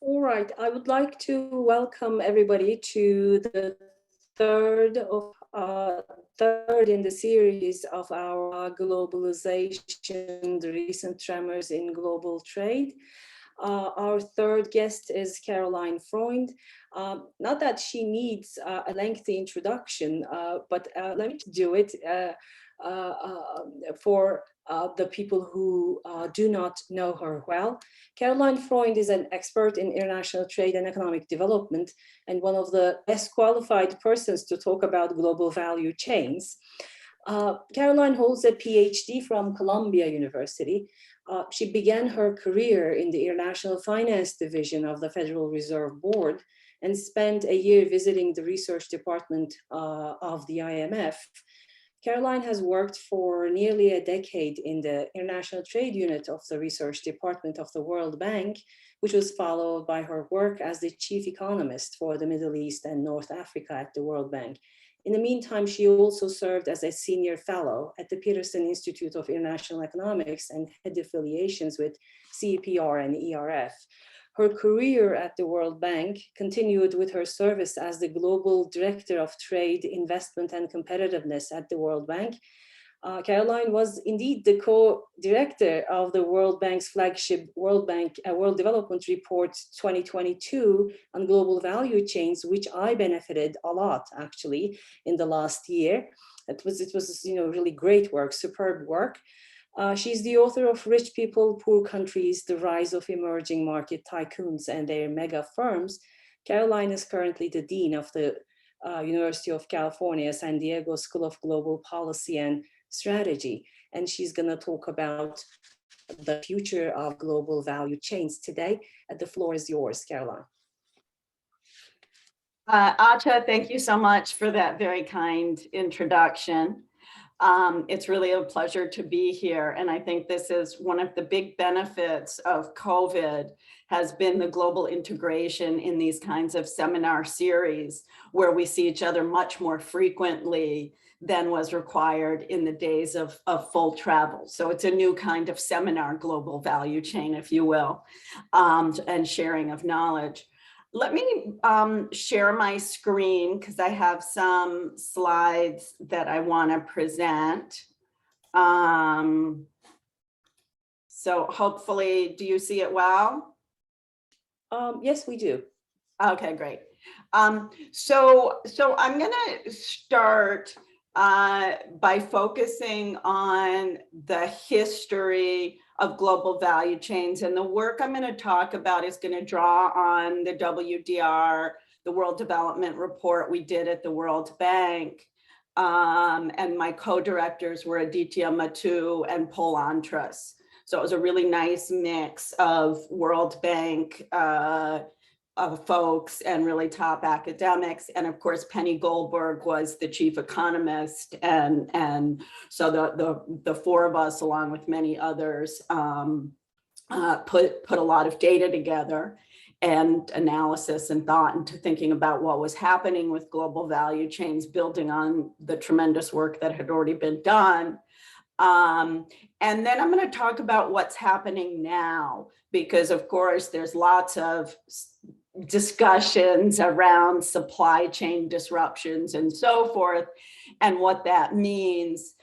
All right, I would like to welcome everybody to the third in the series of our globalization, the recent tremors in global trade. Our third guest is Caroline Freund. Not that she needs a lengthy introduction, but let me do it for the people who do not know her well. Caroline Freund is an expert in international trade and economic development and one of the best qualified persons to talk about global value chains. Caroline holds a PhD from Columbia University. She began her career in the International Finance Division of the Federal Reserve Board and spent a year visiting the research department of the IMF. Caroline has worked for nearly a decade in the International Trade Unit of the Research Department of the World Bank, which was followed by her work as the chief economist for the Middle East and North Africa at the World Bank. In the meantime, she also served as a senior fellow at the Peterson Institute of International Economics and had affiliations with CEPR and ERF. Her career at the World Bank continued with her service as the Global Director of Trade, Investment and Competitiveness at the World Bank. Caroline was indeed the co-director of the World Bank's flagship World Development Report 2022 on global value chains, which I benefited a lot actually in the last year. It was really great work, superb work. She's the author of Rich People, Poor Countries, The Rise of Emerging Market Tycoons and Their Mega Firms. Caroline is currently the Dean of the University of California, San Diego School of Global Policy and Strategy. And she's gonna talk about the future of global value chains today. The floor is yours, Caroline. Acha, thank you so much for that very kind introduction. It's really a pleasure to be here. And I think this is one of the big benefits of COVID has been the global integration in these kinds of seminar series where we see each other much more frequently than was required in the days of full travel. So it's a new kind of seminar global value chain, if you will, and sharing of knowledge. Let me share my screen because I have some slides that I want to present. So hopefully, do you see it well? Yes, we do. Okay, great. So I'm going to start by focusing on the history of global value chains. And the work I'm going to talk about is going to draw on the WDR, the World Development Report we did at the World Bank. And my co-directors were Aditya Matu and Paul Antras. So it was a really nice mix of World Bank folks and really top academics. And of course, Penny Goldberg was the chief economist. And so the four of us, along with many others, put a lot of data together and analysis and thought into thinking about what was happening with global value chains, building on the tremendous work that had already been done. And then I'm going to talk about what's happening now, because of course, there's lots of discussions around supply chain disruptions and so forth, and what that means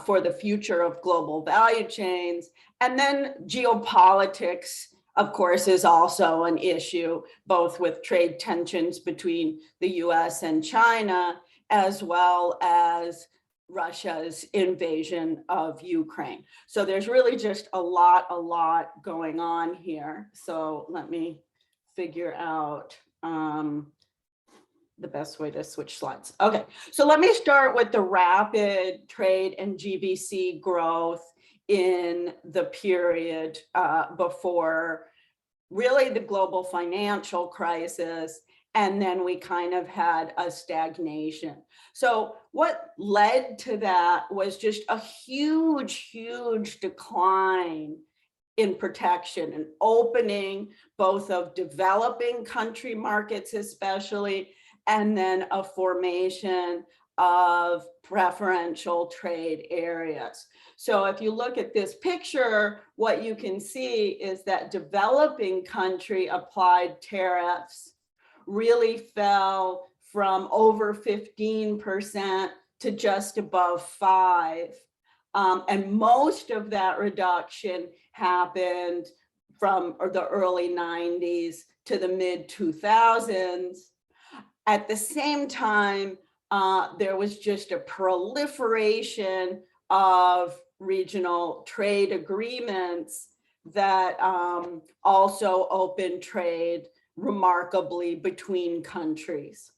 for the future of global value chains. And then geopolitics, of course, is also an issue, both with trade tensions between the US and China, as well as Russia's invasion of Ukraine. So there's really just a lot going on here. So let me figure out the best way to switch slides. Okay, so let me start with the rapid trade and GVC growth in the period before really the global financial crisis, and then we kind of had a stagnation. So what led to that was just a huge decline in protection and opening both of developing country markets especially, and then a formation of preferential trade areas. So if you look at this picture, what you can see is that developing country applied tariffs really fell from over 15% to just above 5%. And most of that reduction happened from the early 90s to the mid 2000s. At the same time, there was just a proliferation of regional trade agreements that also opened trade remarkably between countries.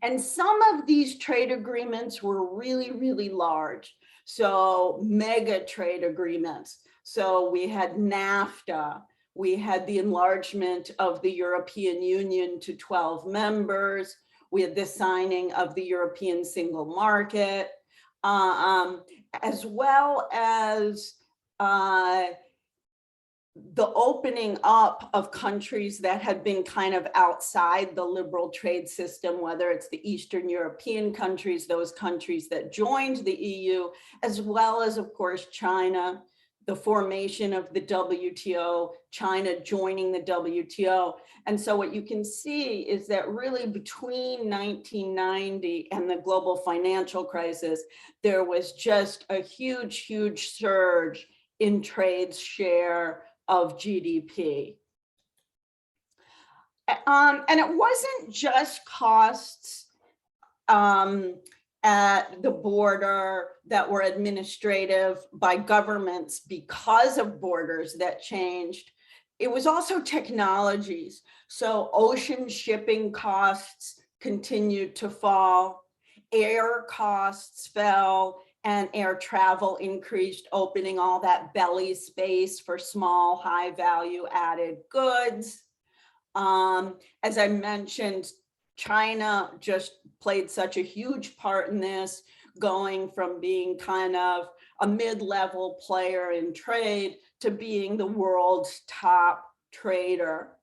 And some of these trade agreements were really, really large. So mega trade agreements. So we had NAFTA, we had the enlargement of the European Union to 12 members, we had the signing of the European single market, as well as the opening up of countries that had been kind of outside the liberal trade system, whether it's the Eastern European countries, those countries that joined the EU, as well as, of course, China, the formation of the WTO, China joining the WTO. And so what you can see is that really between 1990 and the global financial crisis, there was just a huge, huge surge in trade's share of GDP. And it wasn't just costs at the border that were administrative by governments because of borders that changed. It was also technologies. So ocean shipping costs continued to fall, air costs fell, and air travel increased, opening all that belly space for small, high value added goods. As I mentioned, China just played such a huge part in this, going from being kind of a mid-level player in trade to being the world's top trader.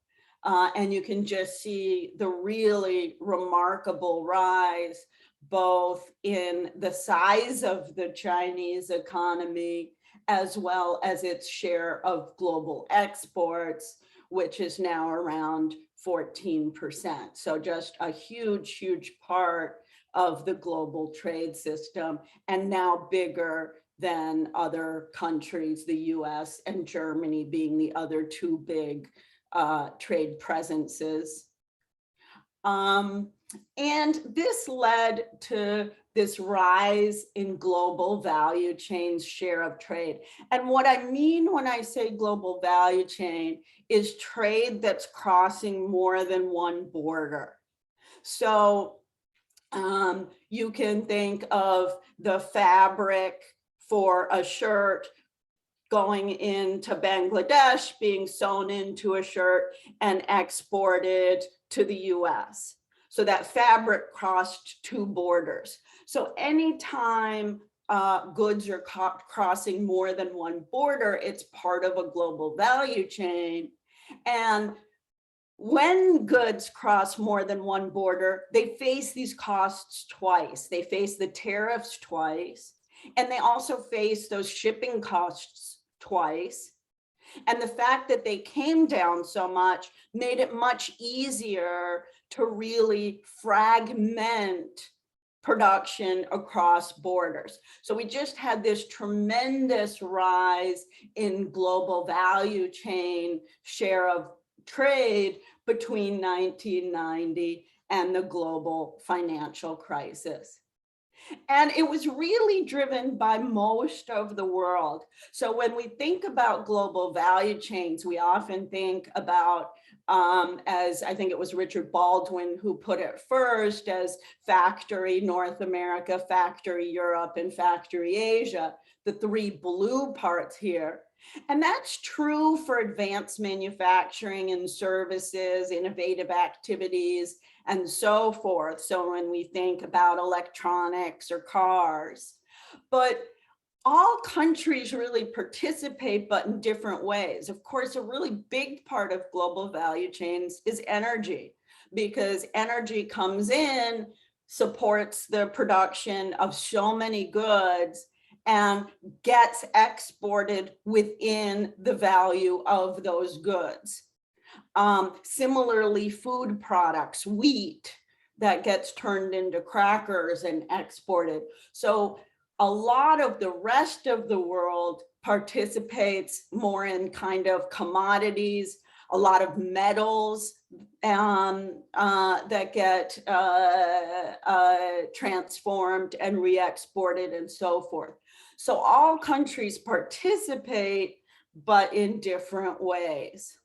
And you can just see the really remarkable rise both in the size of the Chinese economy, as well as its share of global exports, which is now around 14%. So just a huge, huge part of the global trade system, and now bigger than other countries, the US and Germany being the other two big trade presences. And this led to this rise in global value chain's share of trade. And what I mean when I say global value chain is trade that's crossing more than one border. So you can think of the fabric for a shirt going into Bangladesh, being sewn into a shirt and exported to the US. So that fabric crossed two borders. So anytime goods are crossing more than one border, it's part of a global value chain. And when goods cross more than one border, they face these costs twice. They face the tariffs twice, and they also face those shipping costs twice. And the fact that they came down so much made it much easier to really fragment production across borders. So we just had this tremendous rise in global value chain share of trade between 1990 and the global financial crisis. And it was really driven by most of the world. So when we think about global value chains, we often think about, as I think it was Richard Baldwin who put it first, as factory North America, factory Europe, and factory Asia, the three blue parts here. And that's true for advanced manufacturing and services, innovative activities, and so forth. So when we think about electronics or cars, but all countries really participate, but in different ways. Of course, a really big part of global value chains is energy, because energy comes in, supports the production of so many goods, and gets exported within the value of those goods. Similarly, food products, wheat that gets turned into crackers and exported. So a lot of the rest of the world participates more in kind of commodities, a lot of metals that get transformed and re-exported and so forth. So all countries participate, but in different ways.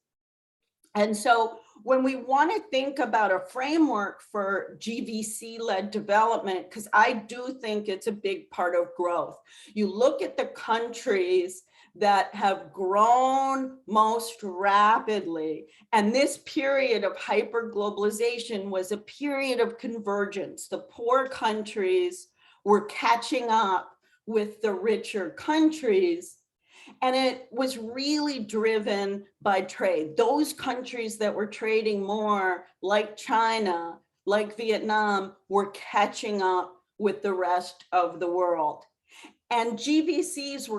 And so when we want to think about a framework for GVC-led development, because I do think it's a big part of growth, you look at the countries that have grown most rapidly, and this period of hyperglobalization was a period of convergence. The poor countries were catching up with the richer countries. And it was really driven by trade. Those countries that were trading more, like China, like Vietnam, were catching up with the rest of the world. And GVCs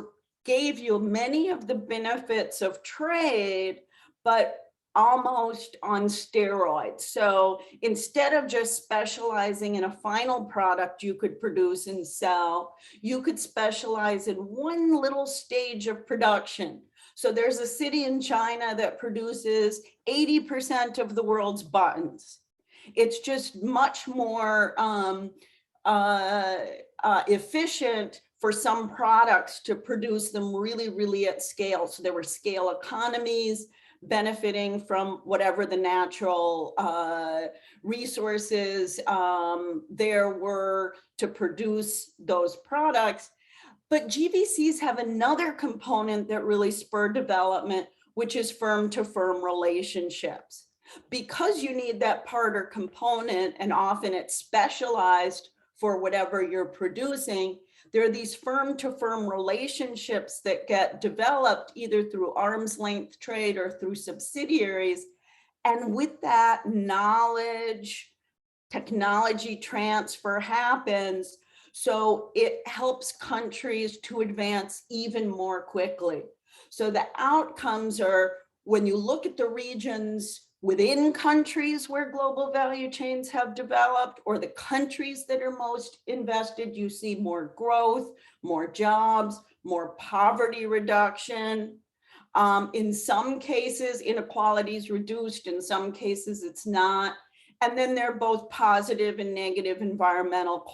gave you many of the benefits of trade, but almost on steroids. So instead of just specializing in a final product you could produce and sell, you could specialize in one little stage of production. So there's a city in China that produces 80% of the world's buttons. It's just much more efficient for some products to produce them really, really at scale. So there were scale economies, benefiting from whatever the natural resources there were to produce those products. But GVCs have another component that really spurred development, which is firm-to-firm relationships. Because you need that partner component, and often it's specialized for whatever you're producing, there are these firm-to-firm relationships that get developed either through arm's length trade or through subsidiaries. And with that, knowledge, technology transfer happens. So it helps countries to advance even more quickly. So the outcomes are, when you look at the regions within countries where global value chains have developed, or the countries that are most invested, you see more growth, more jobs, more poverty reduction. In some cases, inequality is reduced, in some cases it's not. And then there are both positive and negative environmental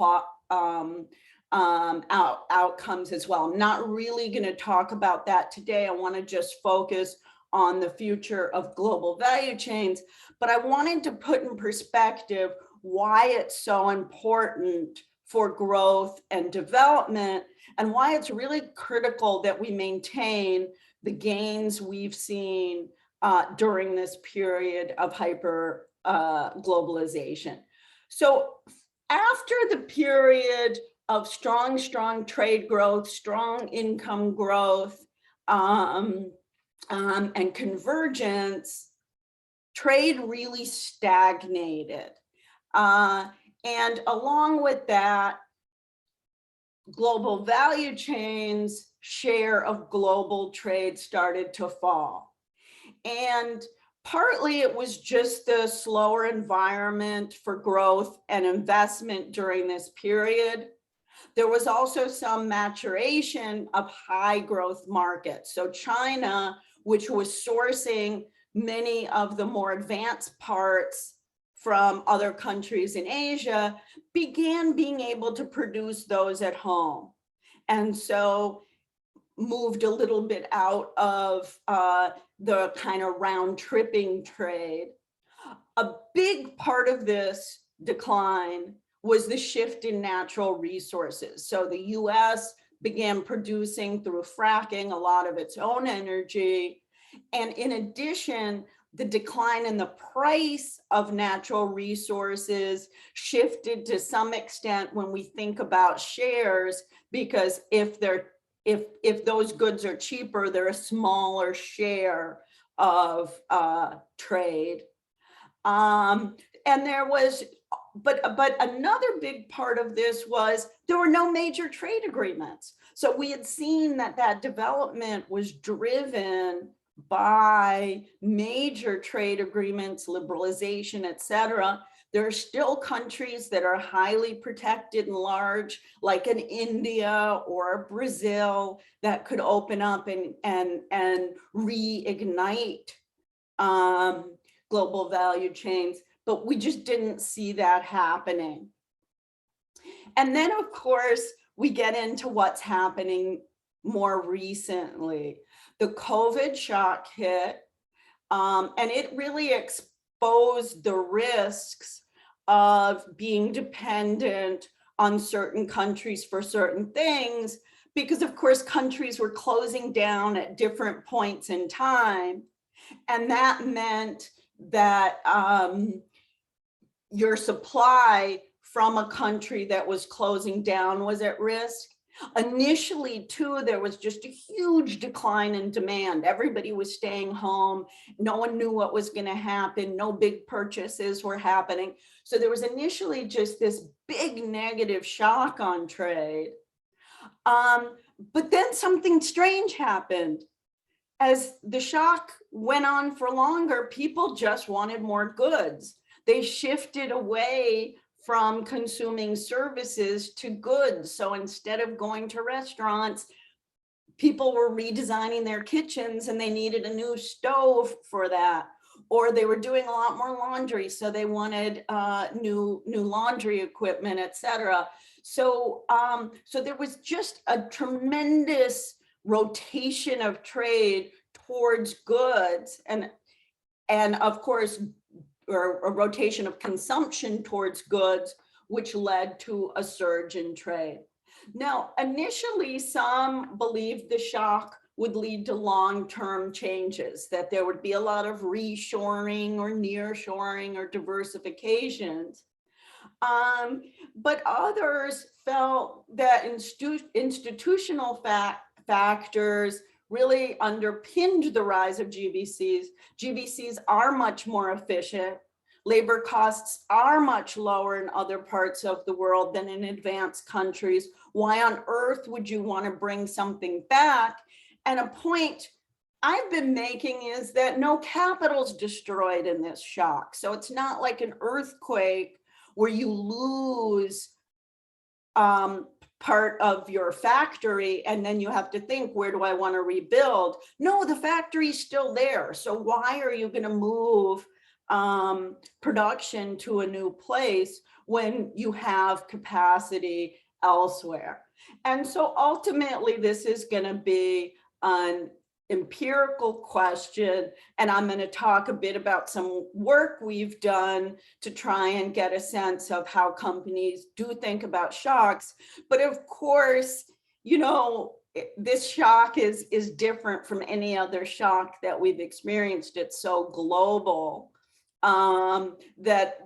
outcomes as well. I'm not really going to talk about that today. I want to just focus on the future of global value chains, but I wanted to put in perspective why it's so important for growth and development, and why it's really critical that we maintain the gains we've seen during this period of hyper globalization. So after the period of strong trade growth, strong income growth, and convergence, trade really stagnated. And along with that, global value chains' share of global trade started to fall. And partly it was just the slower environment for growth and investment during this period. There was also some maturation of high growth markets. So China, which was sourcing many of the more advanced parts from other countries in Asia, began being able to produce those at home. And so moved a little bit out of the kind of round tripping trade. A big part of this decline was the shift in natural resources. So the US began producing through fracking a lot of its own energy. And in addition, the decline in the price of natural resources shifted to some extent when we think about shares, because if those goods are cheaper, they're a smaller share of trade. And there was, but another big part of this was there were no major trade agreements. So we had seen that that development was driven by major trade agreements, liberalization, et cetera. There are still countries that are highly protected and large, like in India or Brazil, that could open up and reignite global value chains, but we just didn't see that happening. And then, of course, we get into what's happening more recently. The COVID shock hit, and it really exposed the risks of being dependent on certain countries for certain things, because of course, countries were closing down at different points in time. And that meant that your supply from a country that was closing down was at risk. Initially, too, there was just a huge decline in demand. Everybody was staying home. No one knew what was going to happen. No big purchases were happening. So there was initially just this big negative shock on trade. But then something strange happened. As the shock went on for longer, people just wanted more goods. They shifted away from consuming services to goods. So instead of going to restaurants, people were redesigning their kitchens and they needed a new stove for that. Or they were doing a lot more laundry, so they wanted new laundry equipment, et cetera. So there was just a tremendous rotation of trade towards goods and of course, or a rotation of consumption towards goods, which led to a surge in trade. Now, initially, some believed the shock would lead to long-term changes, that there would be a lot of reshoring or nearshoring or diversifications. But others felt that institutional factors really underpinned the rise of GVCs. GVCs are much more efficient. Labor costs are much lower in other parts of the world than in advanced countries. Why on earth would you want to bring something back? And a point I've been making is that no capital's destroyed in this shock. So it's not like an earthquake where you lose part of your factory and then you have to think, where do I want to rebuild? No, the factory's still there. So why are you going to move production to a new place when you have capacity elsewhere? And so ultimately, this is going to be an empirical question, and I'm going to talk a bit about some work we've done to try and get a sense of how companies do think about shocks. But of course, you know, this shock is different from any other shock that we've experienced. It's so global that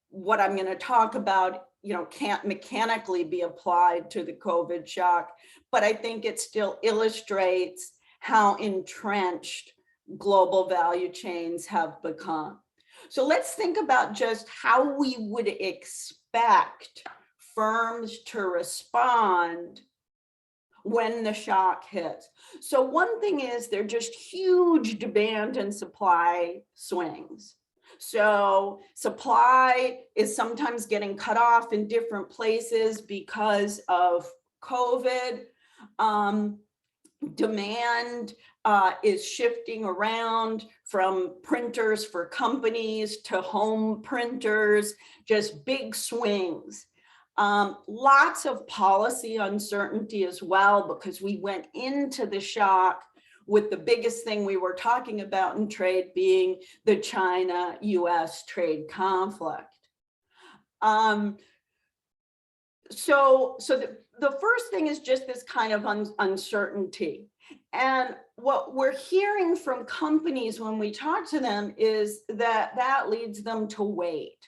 what I'm going to talk about, you know, can't mechanically be applied to the COVID shock, but I think it still illustrates how entrenched global value chains have become. So let's think about just how we would expect firms to respond when the shock hits. So one thing is there are just huge demand and supply swings. So supply is sometimes getting cut off in different places because of COVID. Demand is shifting around from printers for companies to home printers, just big swings. Lots of policy uncertainty as well, because we went into the shock with the biggest thing we were talking about in trade being the China-US trade conflict. So the first thing is just this kind of uncertainty. And what we're hearing from companies when we talk to them is that that leads them to wait.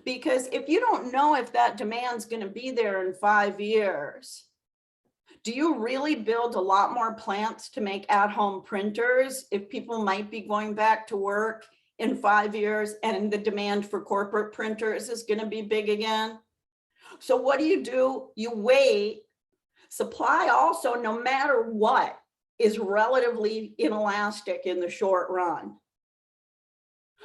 Because if you don't know if that demand's going to be there in 5 years, do you really build a lot more plants to make at-home printers if people might be going back to work in 5 years and the demand for corporate printers is going to be big again? So what do? You wait. Supply also, no matter what, is relatively inelastic in the short run.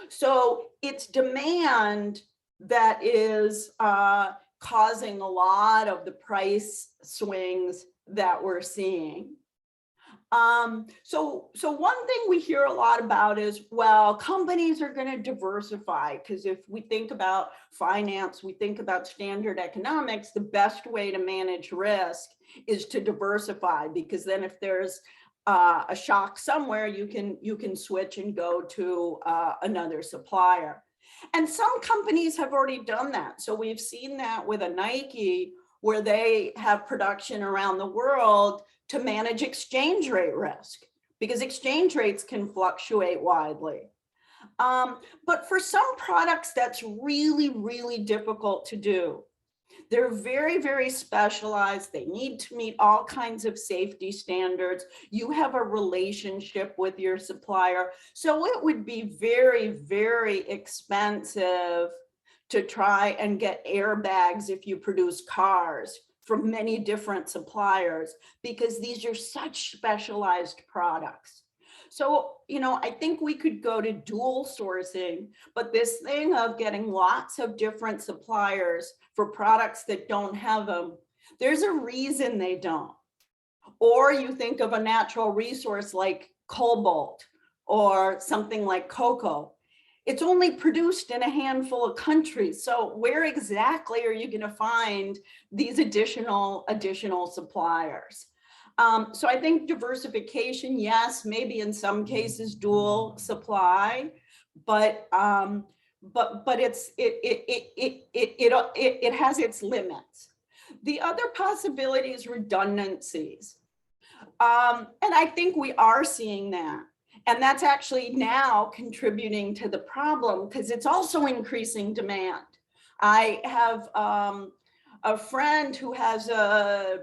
So it's demand that is causing a lot of the price swings that we're seeing. So one thing we hear a lot about is, well, companies are going to diversify, because if we think about finance, we think about standard economics, the best way to manage risk is to diversify, because then if there's a shock somewhere, you can switch and go to another supplier. And some companies have already done that. So we've seen that with a Nike, where they have production around the world to manage exchange rate risk, because exchange rates can fluctuate widely. But for some products, that's really, really difficult to do. They're very, very specialized. They need to meet all kinds of safety standards. You have a relationship with your supplier. So it would be very, very expensive to try and get airbags if you produce cars from many different suppliers, because these are such specialized products. So, I think we could go to dual sourcing, but this thing of getting lots of different suppliers for products that don't have them, there's a reason they don't. Or you think of a natural resource like cobalt or something like cocoa. It's only produced in a handful of countries. So where exactly are you going to find these additional suppliers? So I think diversification, yes, maybe in some cases dual supply, but it has its limits. The other possibility is redundancies, and I think we are seeing that. And that's actually now contributing to the problem, because it's also increasing demand. I have a friend who has a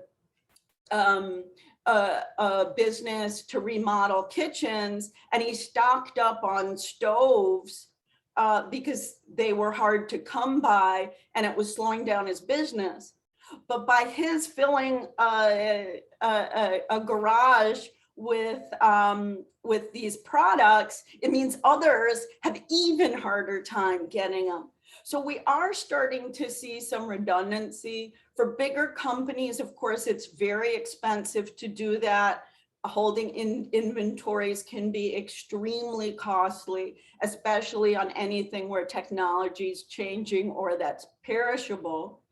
business to remodel kitchens, and he stocked up on stoves because they were hard to come by, and it was slowing down his business. But by his filling a garage with these products, it means others have even harder time getting them. So we are starting to see some redundancy. For bigger companies, of course, it's very expensive to do that. Holding inventories can be extremely costly, especially on anything where technology is changing or that's perishable.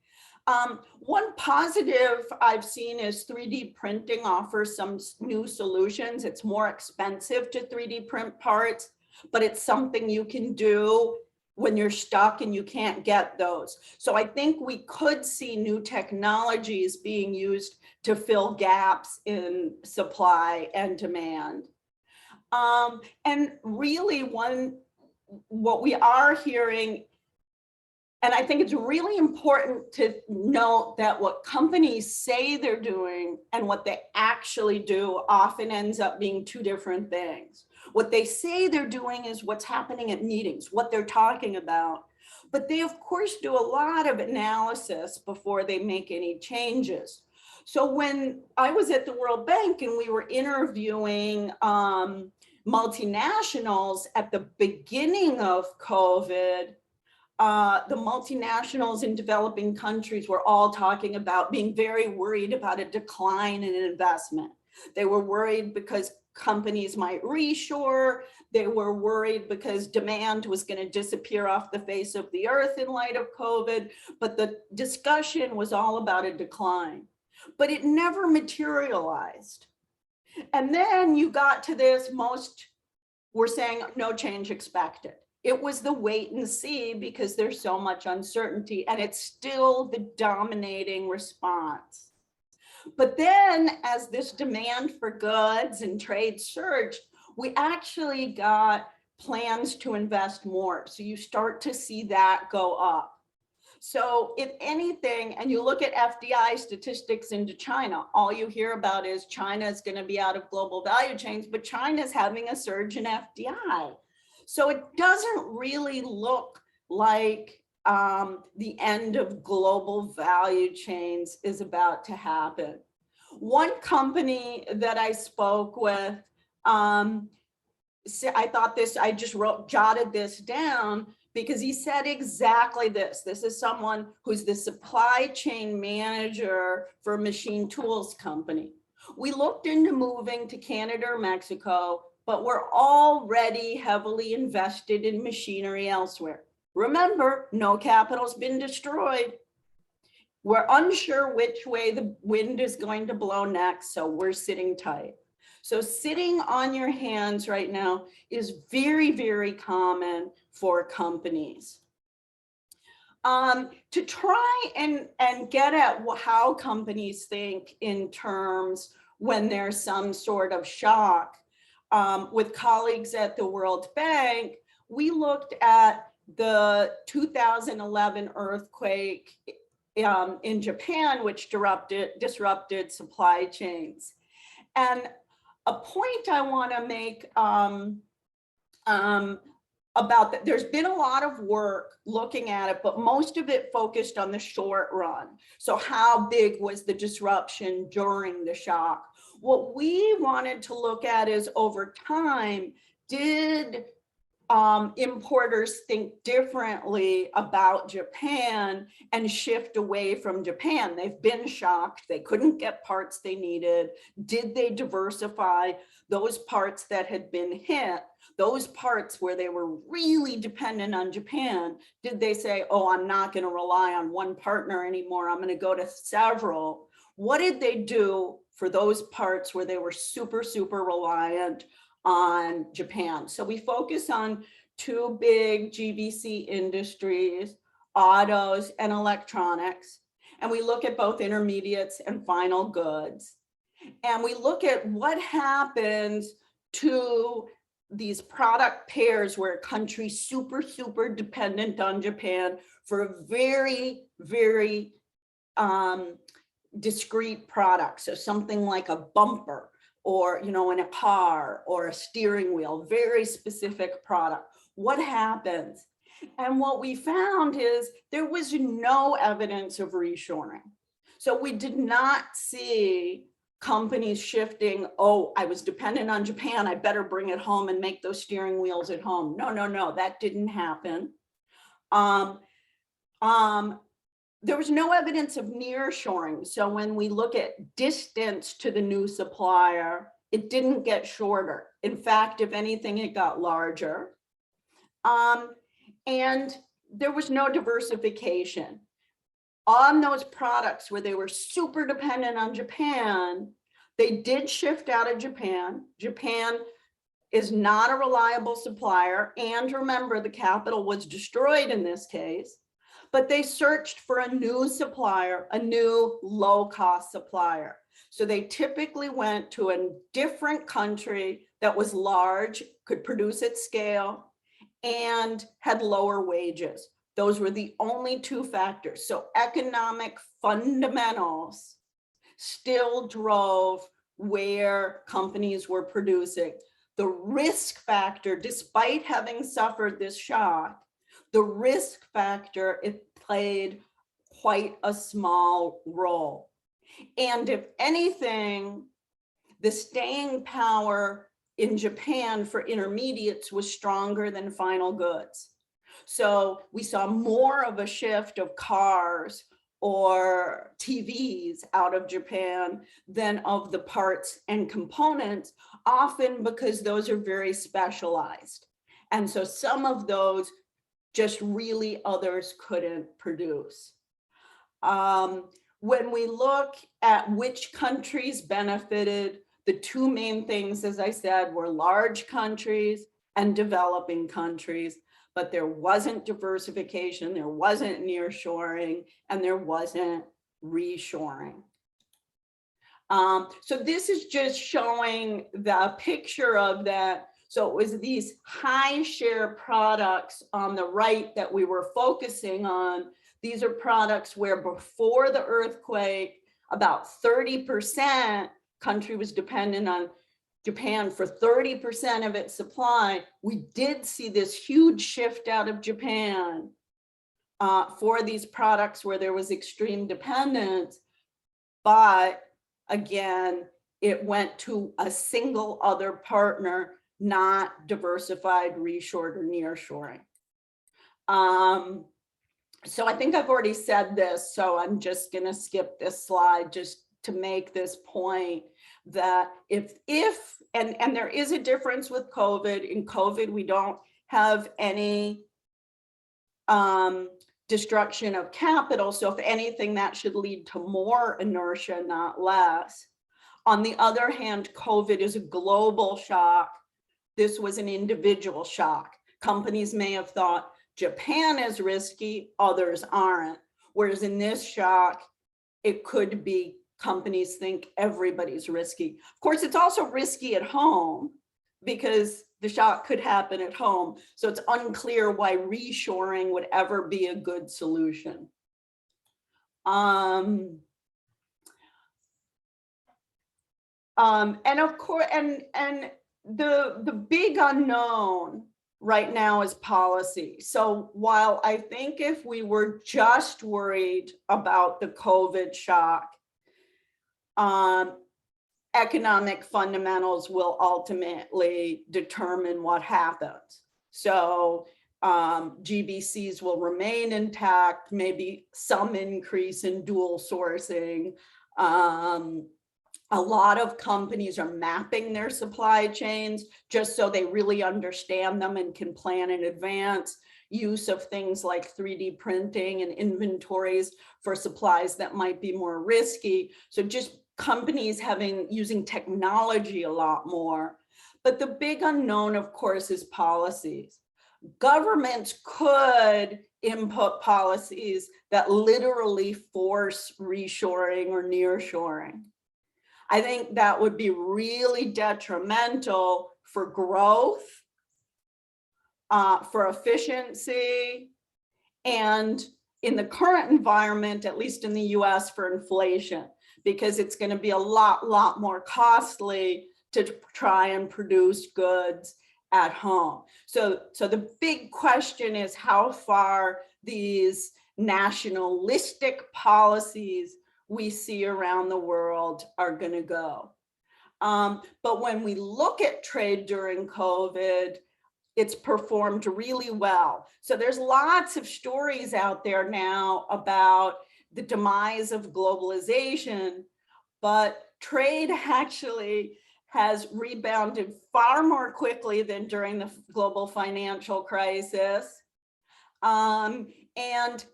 One positive I've seen is 3D printing offers some new solutions. It's more expensive to 3D print parts, but it's something you can do when you're stuck and you can't get those. So I think we could see new technologies being used to fill gaps in supply and demand. And really what we are hearing, and I think it's really important to note that what companies say they're doing and what they actually do often ends up being two different things. What they say they're doing is what's happening at meetings, what they're talking about. But they, of course, do a lot of analysis before they make any changes. So when I was at the World Bank and we were interviewing multinationals at the beginning of COVID, the multinationals in developing countries were all talking about being very worried about a decline in investment. They were worried because companies might reshore. They were worried because demand was going to disappear off the face of the earth in light of COVID. But the discussion was all about a decline. But it never materialized. And then you got to this, most were saying no change expected. It was the wait and see because there's so much uncertainty, and it's still the dominating response. But then as this demand for goods and trade surged, we actually got plans to invest more. So you start to see that go up. So if anything, and you look at FDI statistics into China, all you hear about is China is going to be out of global value chains, but China is having a surge in FDI. So it doesn't really look like the end of global value chains is about to happen. One company that I spoke with, I thought this, I just jotted this down because he said exactly this. This is someone who's the supply chain manager for a machine tools company. We looked into moving to Canada or Mexico, but we're already heavily invested in machinery elsewhere. Remember, no capital's been destroyed. We're unsure which way the wind is going to blow next, so we're sitting tight. So sitting on your hands right now is very, very common for companies. To try and get at how companies think in terms when there's some sort of shock, with colleagues at the World Bank, we looked at the 2011 earthquake in Japan, which disrupted supply chains. And a point I want to make about that, there's been a lot of work looking at it, but most of it focused on the short run. So how big was the disruption during the shock? What we wanted to look at is over time, did importers think differently about Japan and shift away from Japan? They've been shocked. They couldn't get parts they needed. Did they diversify those parts that had been hit? Those parts where they were really dependent on Japan, did they say, oh, I'm not going to rely on one partner anymore. I'm going to go to several. What did they do for those parts where they were super, super reliant on Japan? So we focus on two big GVC industries, autos and electronics. And we look at both intermediates and final goods. And we look at what happens to these product pairs where a country's super, super dependent on Japan for a very, very discrete product. So something like a bumper, or, you know, in a car, or a steering wheel, very specific product. What happens? And what we found is there was no evidence of reshoring. So we did not see companies shifting, oh, I was dependent on Japan, I better bring it home and make those steering wheels at home. No, no, no, that didn't happen. There was no evidence of nearshoring. So when we look at distance to the new supplier, it didn't get shorter. In fact, if anything, it got larger. And there was no diversification. On those products where they were super dependent on Japan, they did shift out of Japan. Japan is not a reliable supplier. And remember, the capital was destroyed in this case. But they searched for a new supplier, a new low-cost supplier. So they typically went to a different country that was large, could produce at scale, and had lower wages. Those were the only two factors. So economic fundamentals still drove where companies were producing. The risk factor, despite having suffered this shock, the risk factor, it played quite a small role. And if anything, the staying power in Japan for intermediates was stronger than final goods. So we saw more of a shift of cars or TVs out of Japan than of the parts and components, often because those are very specialized. And so some of those just really others couldn't produce. When we look at which countries benefited, the two main things, as I said, were large countries and developing countries, but there wasn't diversification, there wasn't nearshoring, and there wasn't reshoring. So this is just showing the picture of that. So it was these high share products on the right that we were focusing on. These are products where before the earthquake, about 30% country was dependent on Japan for 30% of its supply. We did see this huge shift out of Japan for these products where there was extreme dependence, but again, it went to a single other partner, not diversified, reshored, or nearshoring. So I think I've already said this, so I'm just going to skip this slide just to make this point that if and there is a difference with COVID. In COVID, we don't have any destruction of capital. So if anything, that should lead to more inertia, not less. On the other hand, COVID is a global shock. This was an individual shock. Companies may have thought Japan is risky, others aren't. Whereas in this shock, it could be companies think everybody's risky. Of course, it's also risky at home because the shock could happen at home. So it's unclear why reshoring would ever be a good solution. And of course, and the big unknown right now is policy. So while I think if we were just worried about the COVID shock, economic fundamentals will ultimately determine what happens. So GBCs will remain intact, maybe some increase in dual sourcing. A lot of companies are mapping their supply chains just so they really understand them and can plan in advance. Use of things like 3D printing and inventories for supplies that might be more risky. So just companies using technology a lot more. But the big unknown, of course, is policies. Governments could input policies that literally force reshoring or nearshoring. I think that would be really detrimental for growth, for efficiency, and in the current environment, at least in the US, for inflation, because it's going to be a lot more costly to try and produce goods at home. So the big question is how far these nationalistic policies we see around the world are going to go. But when we look at trade during COVID, it's performed really well. So there's lots of stories out there now about the demise of globalization, but trade actually has rebounded far more quickly than during the global financial crisis, and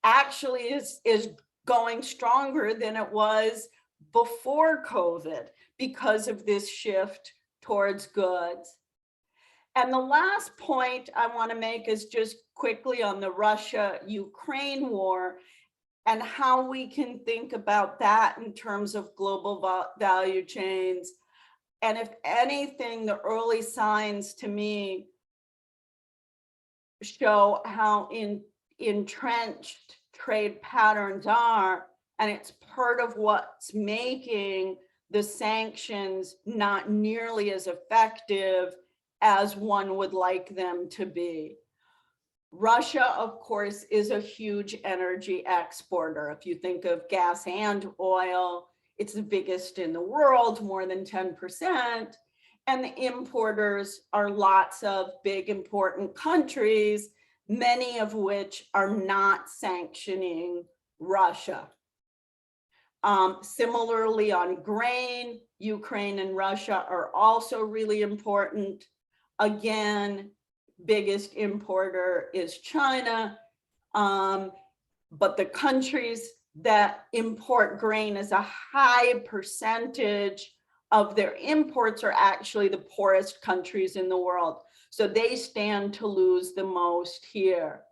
actually is going stronger than it was before COVID because of this shift towards goods. And the last point I want to make is just quickly on the Russia-Ukraine war and how we can think about that in terms of global value chains. And if anything, the early signs to me show how entrenched trade patterns are, and it's part of what's making the sanctions not nearly as effective as one would like them to be. Russia, of course, is a huge energy exporter. If you think of gas and oil, it's the biggest in the world, more than 10%. And the importers are lots of big, important countries, many of which are not sanctioning Russia. Similarly, on grain, Ukraine and Russia are also really important. Again, biggest importer is China, but the countries that import grain as a high percentage of their imports are actually the poorest countries in the world. So they stand to lose the most here.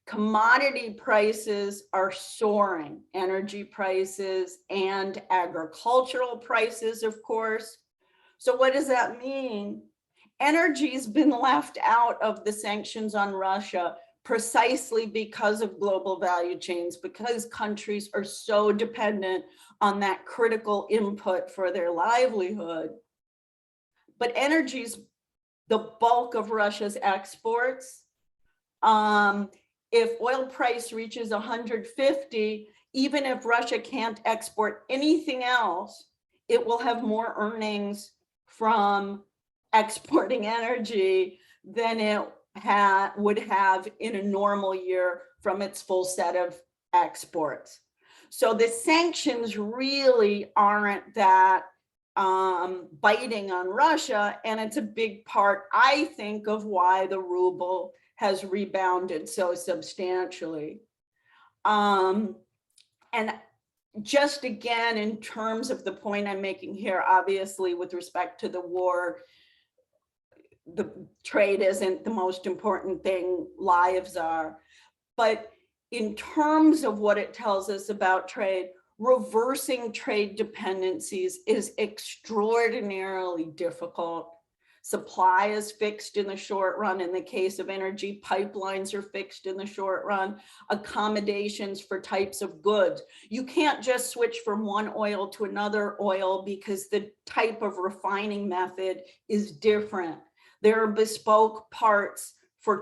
Commodity prices are soaring, energy prices and agricultural prices, of course. So what does that mean? Energy's been left out of the sanctions on Russia precisely because of global value chains, because countries are so dependent on that critical input for their livelihood. But energy's the bulk of Russia's exports. If oil price reaches 150, even if Russia can't export anything else, it will have more earnings from exporting energy than it would have in a normal year from its full set of exports. So the sanctions really aren't that biting on Russia, and it's a big part, I think, of why the ruble has rebounded so substantially. And just again, in terms of the point I'm making here, obviously with respect to the war, the trade isn't the most important thing, lives are. But in terms of what it tells us about trade, reversing trade dependencies is extraordinarily difficult. Supply is fixed in the short run. In the case of energy, pipelines are fixed in the short run. Accommodations for types of goods. You can't just switch from one oil to another oil because the type of refining method is different. There are bespoke parts for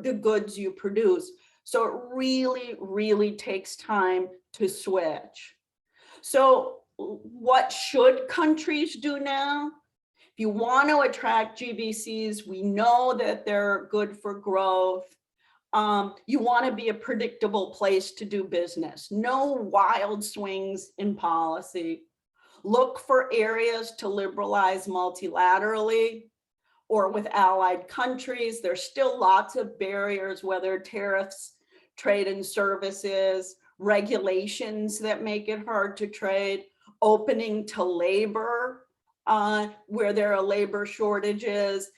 the goods you produce. So it really, really takes time to switch. So what should countries do now? If you want to attract GVCs, we know that they're good for growth. You want to be a predictable place to do business. No wild swings in policy. Look for areas to liberalize multilaterally or with allied countries. There's still lots of barriers, whether tariffs, trade and services, regulations that make it hard to trade, opening to labor, where there are labor shortages,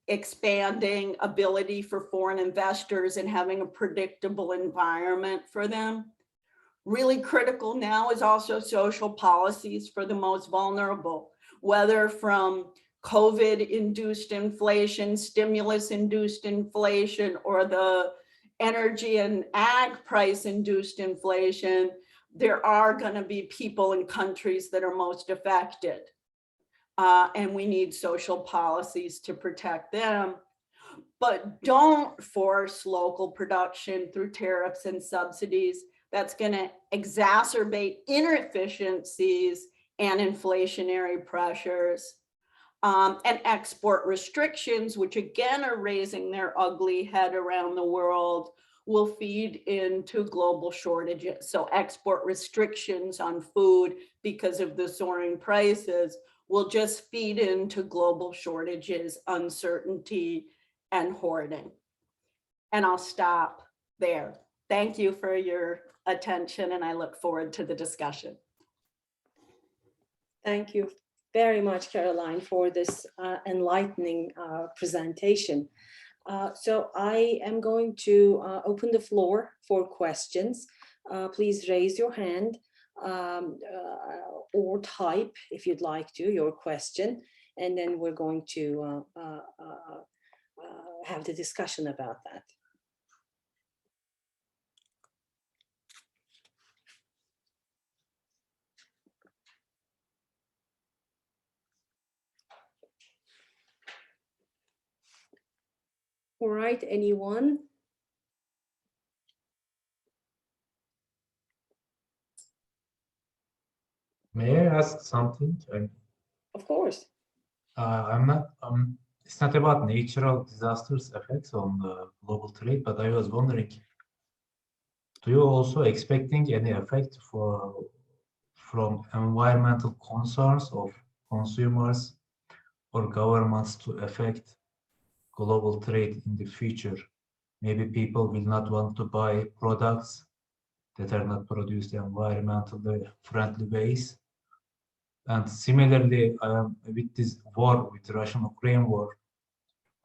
expanding ability for foreign investors and having a predictable environment for them. Really critical now is also social policies for the most vulnerable, whether from COVID-induced inflation, stimulus-induced inflation, or the energy and ag price-induced inflation. There are going to be people in countries that are most affected. And we need social policies to protect them. But don't force local production through tariffs and subsidies. That's going to exacerbate inefficiencies and inflationary pressures. And export restrictions, which again are raising their ugly head around the world, will feed into global shortages. So export restrictions on food because of the soaring prices will just feed into global shortages, uncertainty, and hoarding. And I'll stop there. Thank you for your attention, and I look forward to the discussion. Thank you very much, Caroline, for this enlightening presentation. So I am going to open the floor for questions. Please raise your hand or type, if you'd like to, your question, and then we're going to have the discussion about that. All right, anyone? May I ask something? Of course. It's not about natural disasters effects on the global trade, but I was wondering, do you also expecting any effect from environmental concerns of consumers or governments to affect global trade in the future? Maybe people will not want to buy products that are not produced in environmentally friendly ways. And similarly, with this war, with the Russian-Ukraine war,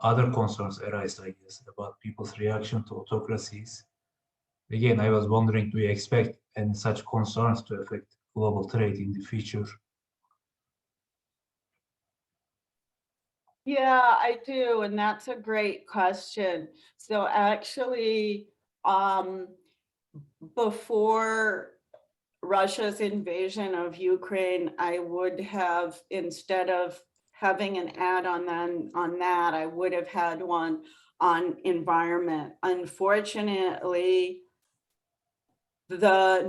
other concerns arise, I guess, about people's reaction to autocracies. Again, I was wondering, do you expect any such concerns to affect global trade in the future? Yeah, I do, and that's a great question. So actually, before Russia's invasion of Ukraine, I would have, instead of having an ad on that, I would have had one on environment. Unfortunately, the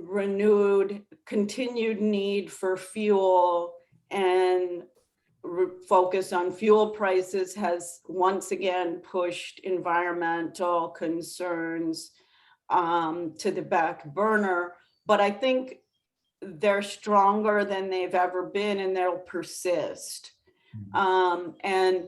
renewed, continued need for fuel and focus on fuel prices has once again pushed environmental concerns to the back burner. But I think they're stronger than they've ever been, and they'll persist. And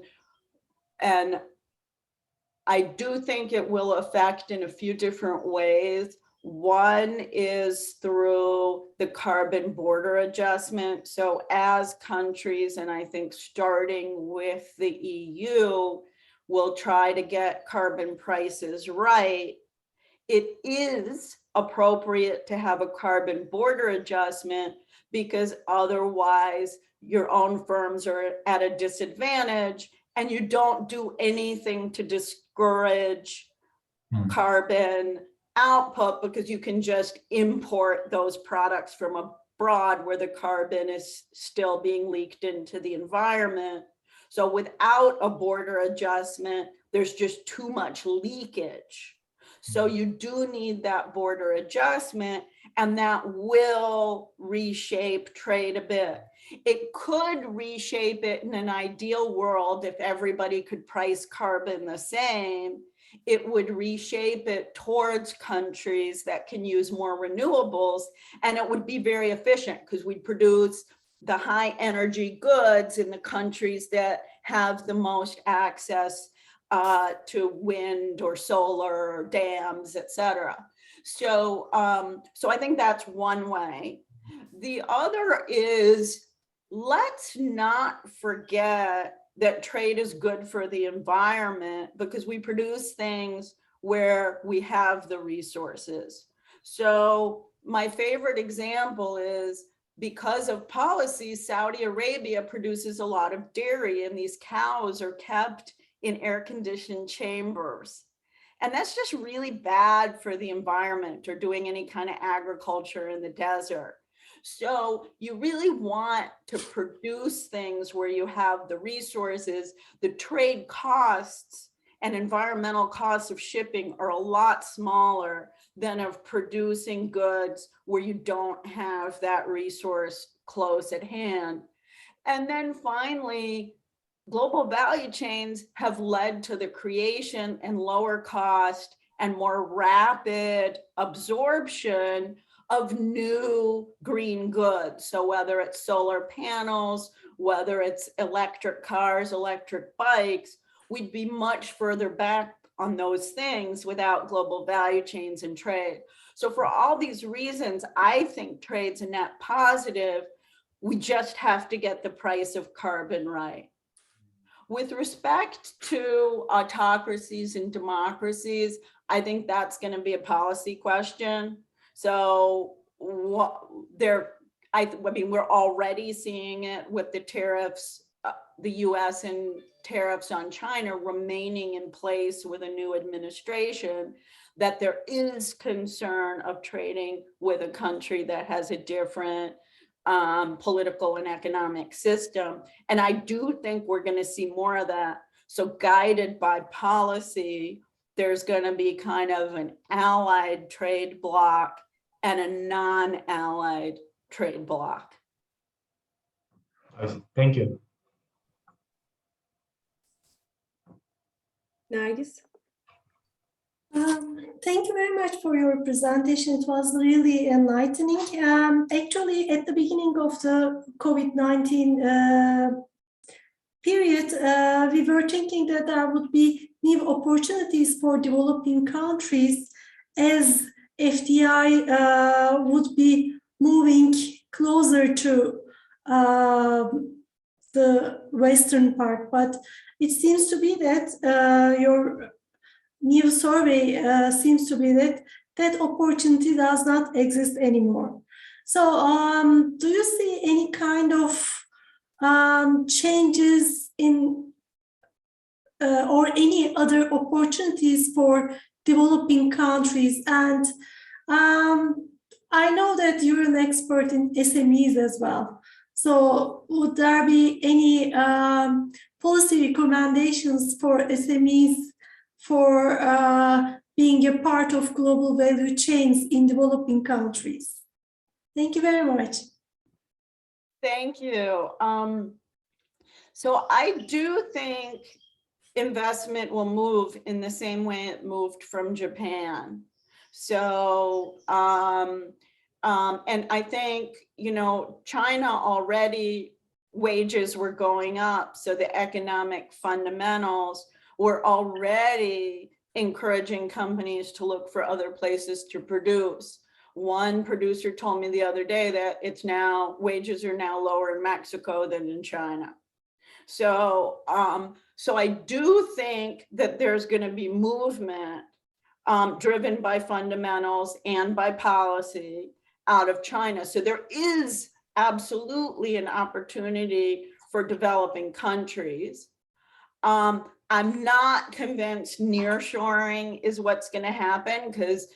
I do think it will affect in a few different ways. One is through the carbon border adjustment. So as countries, and I think starting with the EU, will try to get carbon prices right, it is appropriate to have a carbon border adjustment, because otherwise your own firms are at a disadvantage and you don't do anything to discourage carbon output, because you can just import those products from abroad where the carbon is still being leaked into the environment. So without a border adjustment, there's just too much leakage. So you do need that border adjustment, and that will reshape trade a bit. It could reshape it in an ideal world if everybody could price carbon the same. It would reshape it towards countries that can use more renewables, and it would be very efficient because we'd produce the high energy goods in the countries that have the most access to wind or solar or dams, etc. So I think that's one way. The other is, let's not forget that trade is good for the environment, because we produce things where we have the resources. So my favorite example is, because of policies, Saudi Arabia produces a lot of dairy, and these cows are kept in air-conditioned chambers. And that's just really bad for the environment, or doing any kind of agriculture in the desert. So you really want to produce things where you have the resources. The trade costs and environmental costs of shipping are a lot smaller than of producing goods where you don't have that resource close at hand. And then finally, global value chains have led to the creation and lower cost and more rapid absorption of new green goods. So whether it's solar panels, whether it's electric cars, electric bikes, we'd be much further back on those things without global value chains and trade. So for all these reasons, I think trade's a net positive. We just have to get the price of carbon right. With respect to autocracies and democracies, I think that's going to be a policy question. So I mean, we're already seeing it with the tariffs, the US and tariffs on China remaining in place with a new administration, that there is concern of trading with a country that has a different political and economic system. And I do think we're going to see more of that. So guided by policy, there's going to be kind of an allied trade bloc and a non-allied trade bloc. Thank you. Nergis? Thank you very much for your presentation. It was really enlightening. Actually, at the beginning of the COVID-19 period, we were thinking that there would be new opportunities for developing countries as FDI would be moving closer to the Western part. But it seems to be that your new survey seems to be that that opportunity does not exist anymore. So do you see any kind of changes in or any other opportunities for developing countries? And I know that you're an expert in SMEs as well. So would there be any policy recommendations for SMEs for being a part of global value chains in developing countries? Thank you very much. Thank you. So I do think investment will move in the same way it moved from Japan. So, and I think, you know, China already wages were going up. So the economic fundamentals were already encouraging companies to look for other places to produce. One producer told me the other day that wages are now lower in Mexico than in China. So, so I do think that there's going to be movement driven by fundamentals and by policy out of China. So there is absolutely an opportunity for developing countries. I'm not convinced nearshoring is what's going to happen, because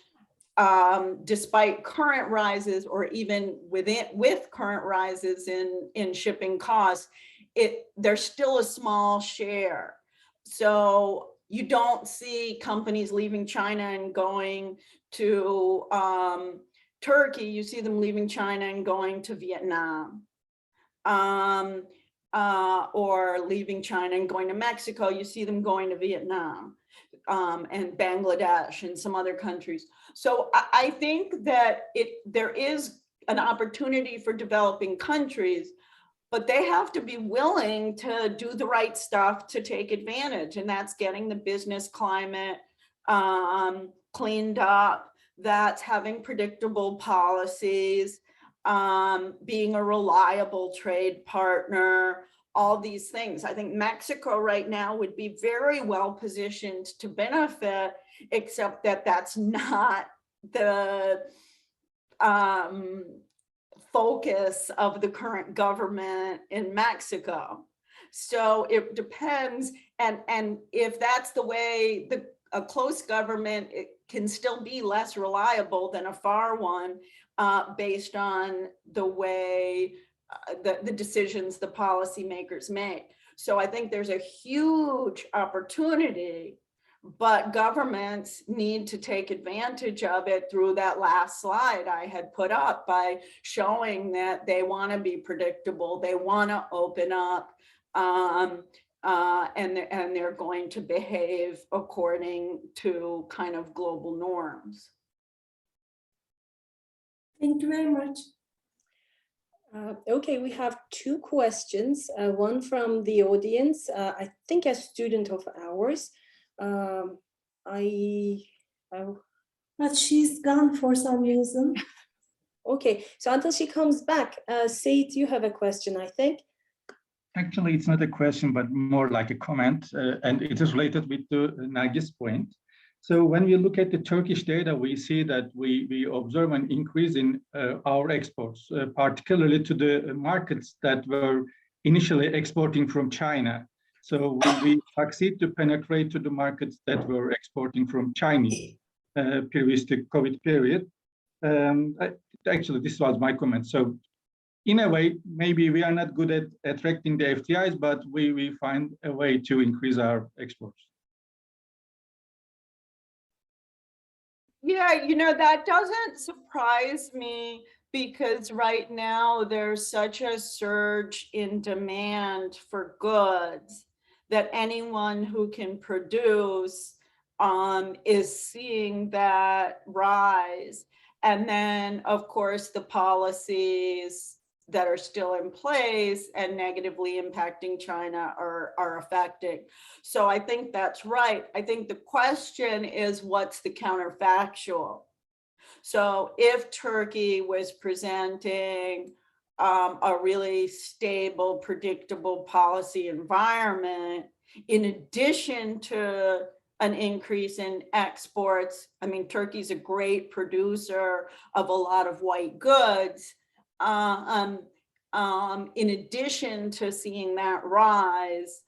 despite current rises, or even with current rises in shipping costs, there's still a small share. So you don't see companies leaving China and going to Turkey. You see them leaving China and going to Vietnam. Or leaving China and going to Mexico. You see them going to Vietnam and Bangladesh and some other countries. So I think that there is an opportunity for developing countries, but they have to be willing to do the right stuff to take advantage. And that's getting the business climate cleaned up. That's having predictable policies, being a reliable trade partner, all these things. I think Mexico right now would be very well positioned to benefit, except that that's not the focus of the current government in Mexico. So it depends, and if that's the way a close government, it can still be less reliable than a far one, based on the way the decisions the policymakers make. So I think there's a huge opportunity, but governments need to take advantage of it through that last slide I had put up, by showing that they want to be predictable, they want to open up, and they're going to behave according to kind of global norms. Thank you very much. Okay, we have two questions. One from the audience, I think a student of ours. But she's gone for some reason. Okay, so until she comes back, Seyit, you have a question, I think. Actually, it's not a question, but more like a comment, and it is related with the Nergis point. So when we look at the Turkish data, we see that we observe an increase in our exports, particularly to the markets that were initially exporting from China. So we succeed to penetrate to the markets that were exporting from Chinese previous to COVID period. Actually, this was my comment. So in a way, maybe we are not good at attracting the FDIs, but we find a way to increase our exports. Yeah, you know, that doesn't surprise me, because right now there's such a surge in demand for goods that anyone who can produce is seeing that rise. And then, of course, the policies that are still in place and negatively impacting China are affecting. So I think that's right. I think the question is, what's the counterfactual? So if Turkey was presenting a really stable, predictable policy environment, in addition to an increase in exports, I mean, Turkey's a great producer of a lot of white goods. In addition to seeing that rise,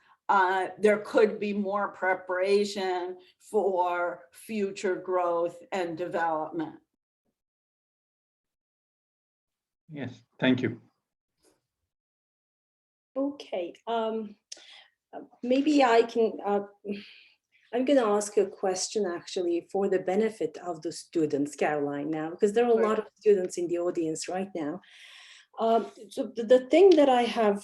there could be more preparation for future growth and development. Yes, thank you. Okay, maybe I can I'm going to ask a question actually for the benefit of the students, Caroline, now, because there are a lot of students in the audience right now. So the thing that I have,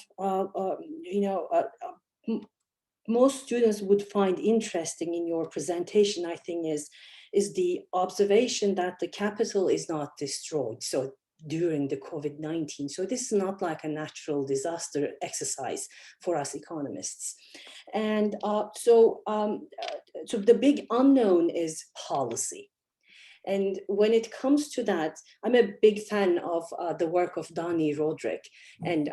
most students would find interesting in your presentation, I think, is the observation that the capital is not destroyed. So during the COVID-19. So this is not like a natural disaster exercise for us economists. And so the big unknown is policy. And when it comes to that, I'm a big fan of the work of Donny Roderick. And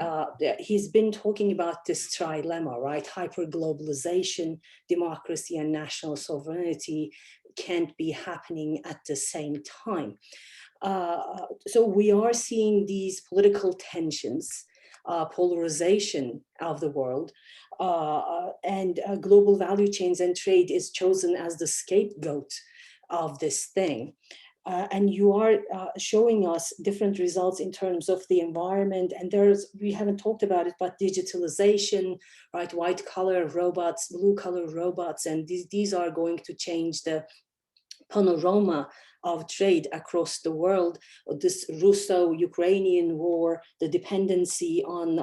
he's been talking about this trilemma, right? Hyperglobalization, democracy, and national sovereignty can't be happening at the same time. So we are seeing these political tensions, polarization of the world, and global value chains and trade is chosen as the scapegoat of this thing. And you are showing us different results in terms of the environment. And we haven't talked about it, but digitalization, right? White collar robots, blue collar robots, and these are going to change the panorama of trade across the world. This Russo-Ukrainian war, the dependency on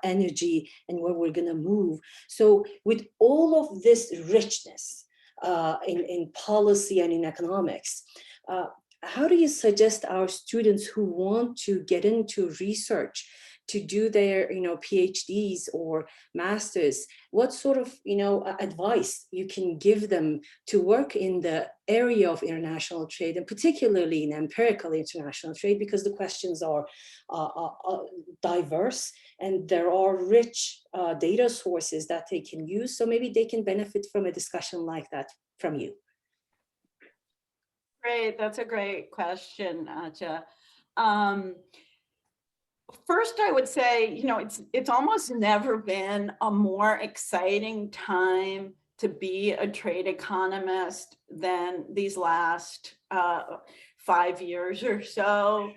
energy and where we're going to move. So with all of this richness in policy and in economics, how do you suggest our students who want to get into research to do their PhDs or masters, what sort of advice you can give them to work in the area of international trade, and particularly in empirical international trade, because the questions are diverse and there are rich data sources that they can use. So maybe they can benefit from a discussion like that from you. Great, that's a great question, Atja. First, I would say, it's almost never been a more exciting time to be a trade economist than these last 5 years or so.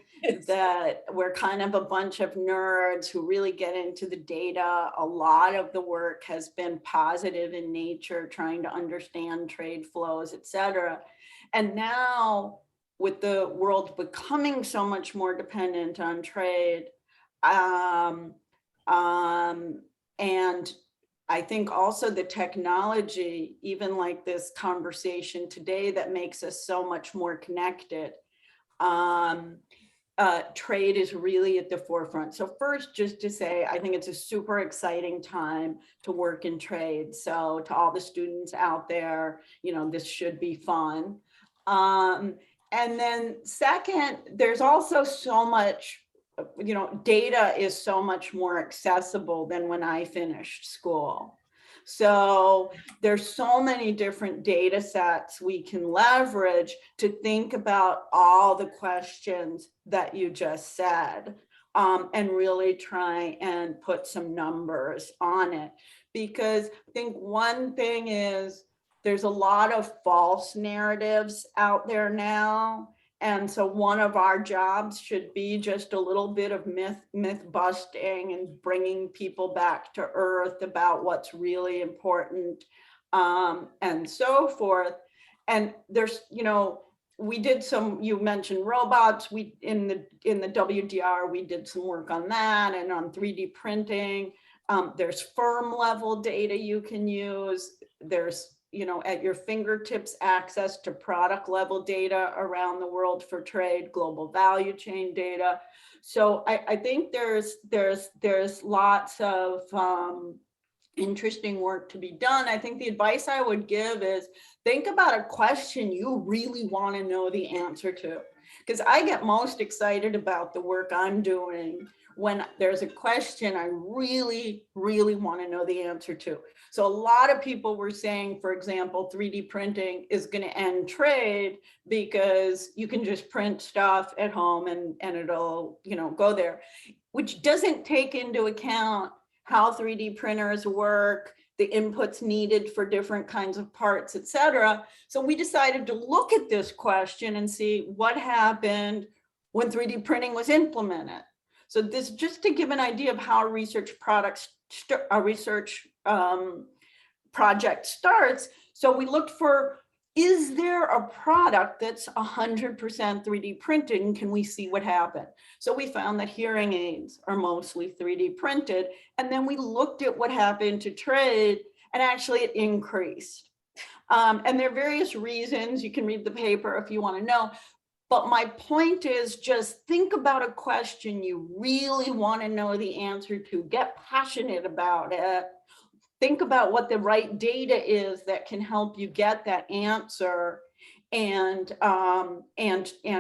That we're kind of a bunch of nerds who really get into the data. A lot of the work has been positive in nature, trying to understand trade flows, et cetera. And now, with the world becoming so much more dependent on trade, and I think also the technology, even like this conversation today, that makes us so much more connected. Trade is really at the forefront. So first, just to say, I think it's a super exciting time to work in trade. So to all the students out there, this should be fun. And then second, there's also so much, data is so much more accessible than when I finished school. So there's so many different data sets we can leverage to think about all the questions that you just said, and really try and put some numbers on it. Because I think one thing is there's a lot of false narratives out there now. And so one of our jobs should be just a little bit of myth busting and bringing people back to earth about what's really important, and so forth. And there's, we did some, you mentioned robots. We in the WDR, we did some work on that and on 3D printing. There's firm level data you can use. There's at your fingertips access to product level data around the world for trade, global value chain data. So I think there's lots of interesting work to be done. I think the advice I would give is think about a question you really want to know the answer to, because I get most excited about the work I'm doing when there's a question I really, really want to know the answer to. So a lot of people were saying, for example, 3D printing is going to end trade because you can just print stuff at home and it'll, go there, which doesn't take into account how 3D printers work, the inputs needed for different kinds of parts, et cetera. So we decided to look at this question and see what happened when 3D printing was implemented. So this, just to give an idea of how research project starts. So we looked for, is there a product that's 100% 3D printed, and can we see what happened? So we found that hearing aids are mostly 3D printed. And then we looked at what happened to trade, and actually it increased. And there are various reasons. You can read the paper if you want to know. But my point is, just think about a question you really want to know the answer to. Get passionate about it. Think about what the right data is that can help you get that answer, and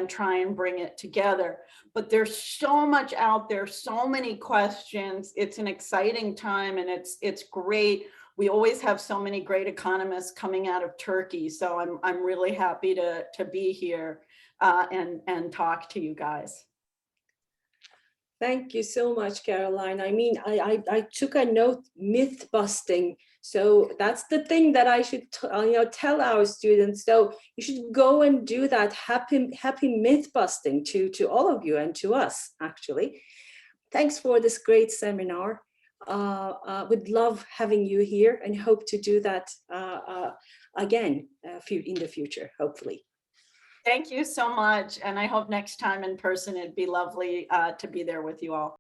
try and bring it together. But there's so much out there, so many questions. It's an exciting time, and it's great. We always have so many great economists coming out of Turkey. So I'm really happy to be here and talk to you guys. Thank you so much, Caroline. I mean, I took a note, myth busting. So that's the thing that I should tell our students. So you should go and do that happy myth busting to all of you and to us, actually. Thanks for this great seminar. Would love having you here, and hope to do that again in the future, hopefully. Thank you so much. And I hope next time in person, it'd be lovely to be there with you all.